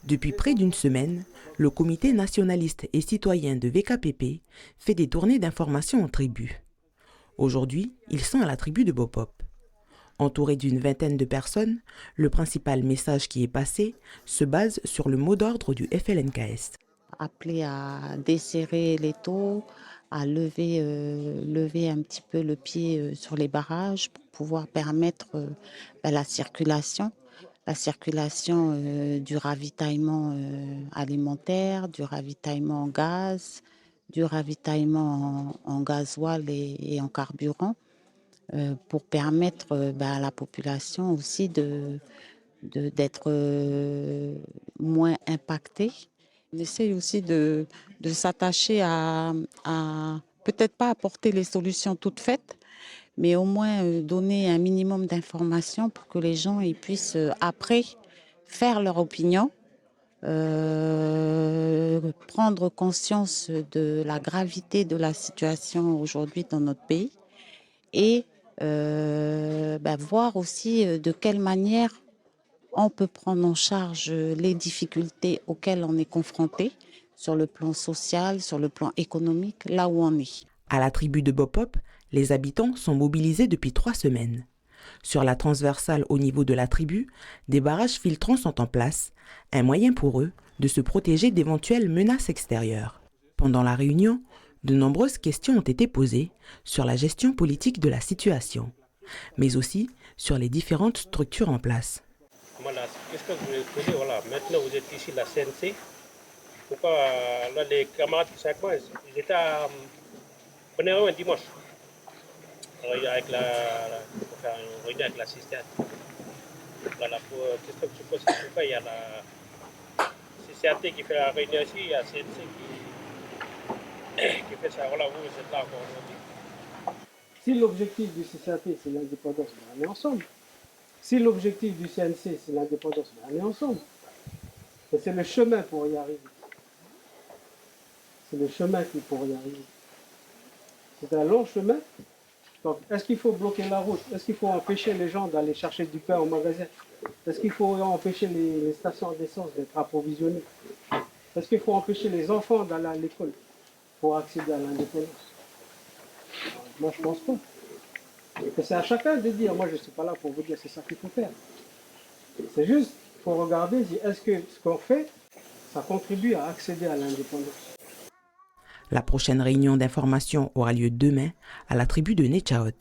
Depuis près d'une semaine, le comité nationaliste et citoyen de VKPP fait des tournées d'information en tribu. Aujourd'hui, ils sont à la tribu de Bopop. Entouré d'une vingtaine de personnes, le principal message qui est passé se base sur le mot d'ordre du FLNKS. Appeler à desserrer les taux, à lever un petit peu le pied sur les barrages pour pouvoir permettre la circulation du ravitaillement alimentaire, du ravitaillement en gaz, du ravitaillement en gasoil et en carburant, pour permettre à la population aussi d'être moins impactée. On essaye aussi de s'attacher à peut-être pas apporter les solutions toutes faites, mais au moins donner un minimum d'informations pour que les gens ils puissent après faire leur opinion, prendre conscience de la gravité de la situation aujourd'hui dans notre pays et voir aussi de quelle manière on peut prendre en charge les difficultés auxquelles on est confronté sur le plan social, sur le plan économique, là où on est. À la tribu de Bopop, les habitants sont mobilisés depuis 3 semaines. Sur la transversale au niveau de la tribu, des barrages filtrants sont en place, un moyen pour eux de se protéger d'éventuelles menaces extérieures. Pendant la réunion, de nombreuses questions ont été posées sur la gestion politique de la situation, mais aussi sur les différentes structures en place. Voilà, qu'est-ce que je voulais poser, voilà, maintenant vous êtes ici la CNC. Pourquoi là les camarades qui sont avec moi, ils étaient à Prenez un dimanche. Avec pour faire une réunion avec la CCAT. Voilà, qu'est-ce que tu poses, pourquoi il y a la CCAT qui fait la réunion ici, il y a CNC qui fait ça. Voilà, vous êtes là encore aujourd'hui. Si l'objectif du CCAT c'est l'indépendance, on est ensemble. Si l'objectif du CNC c'est l'indépendance, on est ensemble. Mais c'est le chemin pour y arriver. C'est le chemin qu'il faut y arriver. C'est un long chemin. Donc, est-ce qu'il faut bloquer la route? Est-ce qu'il faut empêcher les gens d'aller chercher du pain au magasin? Est-ce qu'il faut empêcher les stations d'essence d'être approvisionnées? Est-ce qu'il faut empêcher les enfants d'aller à l'école pour accéder à l'indépendance? Moi, je pense pas. Et c'est à chacun de dire. Moi, je ne suis pas là pour vous dire c'est ça qu'il faut faire. C'est juste, il faut regarder, est-ce que ce qu'on fait, ça contribue à accéder à l'indépendance. La prochaine réunion d'information aura lieu demain à la tribu de Nechaot.